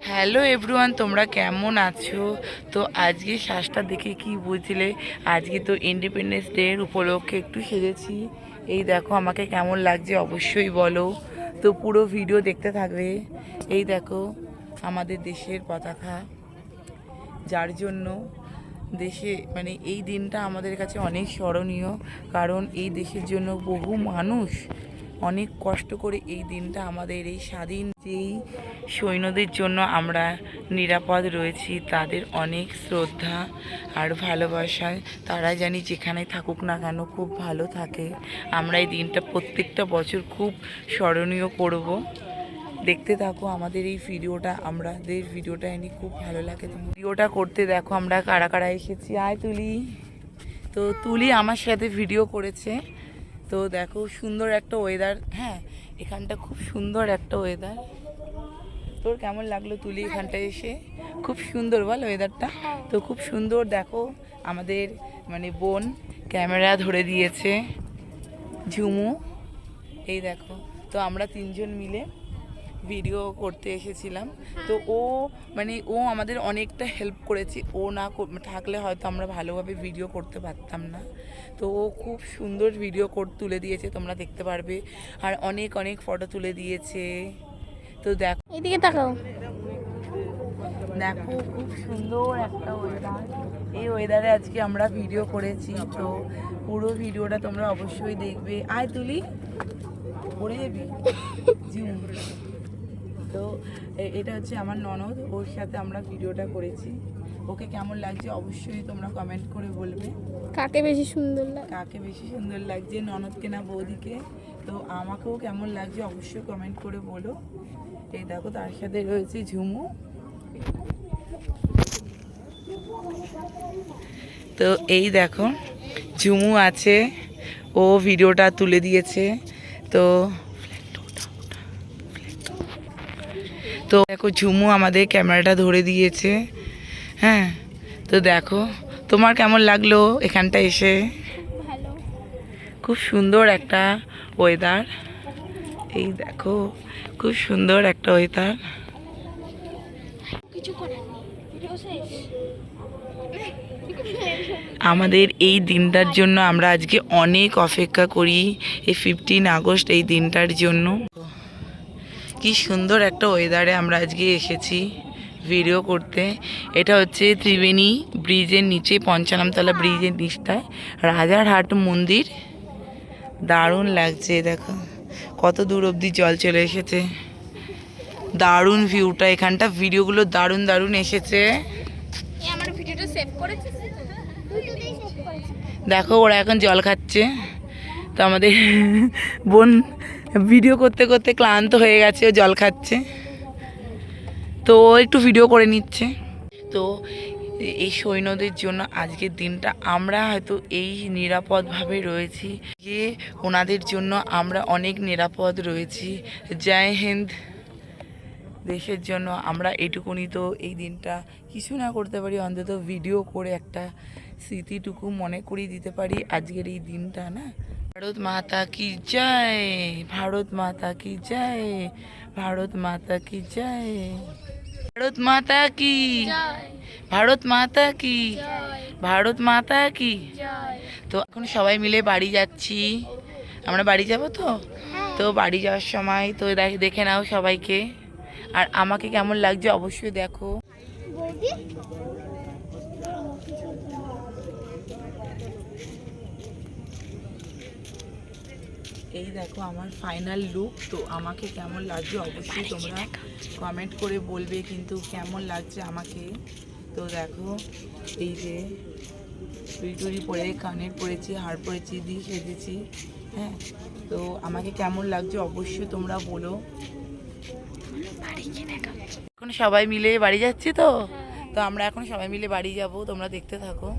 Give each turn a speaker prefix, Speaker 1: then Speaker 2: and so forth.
Speaker 1: Hello everyone, তোমরা কেমন আছো? তো আজকে শ্বাসটা দেখে কি বুঝলে? আজকে তো ইন্ডিপেন্ডেন্স ডে উপলক্ষে একটু সেজেছি। এই দেখো আমাকে কেমন লাগছে অবশ্যই বলো। তো পুরো ভিডিও দেখতে থাকবে। এই দেখো আমাদের দেশের পতাকা, যার জন্য দেশে মানে এই দিনটা আমাদের কাছে অনেক স্মরণীয়। কারণ এই দেশের জন্য বহু মানুষ অনেক কষ্ট করে এই দিনটা আমাদের এই স্বাধীন যেই সৈন্যদের জন্য আমরা নিরাপদ রয়েছি, তাদের অনেক শ্রদ্ধা আর ভালোবাসা। তারা জানি যেখানে থাকুক না কেন খুব ভালো থাকে। আমরা এই দিনটা প্রত্যেকটা বছর খুব স্মরণীয় করব। দেখতে থাকো আমাদের এই ভিডিওটা, আমাদের ভিডিওটা এনে খুব ভালো লাগে। ভিডিওটা করতে দেখো আমরা কারা কারা এসেছি। আয় তুলি। তো তুলি আমার সাথে ভিডিও করেছে। তো দেখো সুন্দর একটা ওয়েদার। হ্যাঁ, এখানটা খুব সুন্দর একটা ওয়েদার। তোর কেমন লাগলো তুলি এখানটা এসে? খুব সুন্দর বল ওয়েদারটা। তো খুব সুন্দর। দেখো আমাদের মানে বোন ক্যামেরা ধরে দিয়েছে, ঝুমু। এই দেখো, তো আমরা তিনজন মিলে ভিডিও করতে এসেছিলাম। তো ও আমাদের অনেকটা হেল্প করেছে। ও না থাকলে হয়তো আমরা ভালোভাবে ভিডিও করতে পারতাম না। তো ও খুব সুন্দর ভিডিও তুলে দিয়েছে, তোমরা দেখতে পারবে। আর অনেক অনেক ফটো তুলে দিয়েছে। তো দেখো
Speaker 2: এদিকে তাকাও।
Speaker 1: দেখো খুব সুন্দর একটা ওয়েদার। এই ওয়েদারে আজকে আমরা ভিডিও করেছি। তো পুরো ভিডিওটা তোমরা অবশ্যই দেখবে। আয় তুলি, পড়ে যাবি। তো এটা হচ্ছে আমার ননদ, ওর সাথে আমরা ভিডিওটা করেছি। ওকে কেমন লাগছে অবশ্যই তোমরা কমেন্ট করে বলবে।
Speaker 2: কাকে বেশি সুন্দর লাগে?
Speaker 1: কাকে বেশি সুন্দর লাগছে, ননদকে না বৌদিকে? তো আমাকেও কেমন লাগছে অবশ্যই কমেন্ট করে বলো। এই দেখো তার সাথে রয়েছে ঝুমু। তো এই দেখো ঝুমু আছে, ও ভিডিওটা তুলে দিয়েছে। তো তো দেখো ঝুমু আমাদের ক্যামেরাটা ধরে দিয়েছে। হ্যাঁ, তো দেখো তোমার কেমন লাগলো এখানটা এসে?
Speaker 2: ভালো।
Speaker 1: খুব সুন্দর একটা ওয়েদার। এই দেখো খুব সুন্দর একটা ওয়েদার।
Speaker 2: কিছু করার নেই, ভিডিও শেষ।
Speaker 1: আমাদের এই দিনটার জন্য আমরা আজকে অনেক অপেক্ষা করি, এই 15 আগস্ট এই দিনটার জন্য। কি সুন্দর একটা ওয়েদারে আমরা আজকে এসেছি ভিডিও করতে। এটা হচ্ছে ত্রিবেণী ব্রিজের নিচে, পঞ্চাননতলা ব্রিজের নিচটায় রাজারহাট মন্দির। দারুণ লাগছে, দেখো কত দূর অবধি জল চলে এসেছে। দারুণ ভিউটা এখানটা, ভিডিওগুলো দারুণ দারুণ এসেছে।
Speaker 2: আমার ভিডিওটা সেভ করেছিস?
Speaker 1: দেখো ওরা এখন জল খাচ্ছে। তো আমাদের বোন ভিডিও করতে করতে ক্লান্ত হয়ে গেছে, ও জল খাচ্ছে। তো ও একটু ভিডিও করে নিচ্ছে। তো এই সৈন্যদের জন্য আজকের দিনটা আমরা হয়তো এই নিরাপদভাবে রয়েছি, যে ওনাদের জন্য আমরা অনেক নিরাপদ রয়েছি। জয় হিন্দ। দেশের জন্য আমরা এটুকুনি তো এই দিনটা কিছু না করতে পারি, অন্তত ভিডিও করে একটা স্মৃতিটুকু মনে করিয়ে দিতে পারি আজকের এই দিনটা, না? ভারত মাতা কি জয়, ভারত মাতা কি জয়, ভারত মাতা কি জয়, ভারত মাতা কি, ভারত মাতা কি, ভারত মাতা কি। তো এখন সবাই মিলে বাড়ি যাচ্ছি। আমরা বাড়ি যাব। তো বাড়ি যাওয়ার সময় তো দেখে নাও সবাইকে। আর আমাকে কেমন লাগছে অবশ্যই দেখো। এই দেখো আমার ফাইনাল লুক। তো আমাকে কেমন লাগছে অবশ্যই তোমরা কমেন্ট করে বলবে কিন্তু কেমন লাগছে আমাকে। তো দেখো এই যে চুড়ি পরে, কানের পরেছি, হার পরেছি, দিয়ে সেজেছি। হ্যাঁ, তো আমাকে কেমন লাগছে অবশ্যই তোমরা বলো। এখন সবাই মিলে বাড়ি যাচ্ছি। তো আমরা এখন সবাই মিলে বাড়ি যাব, তোমরা দেখতে থাকো।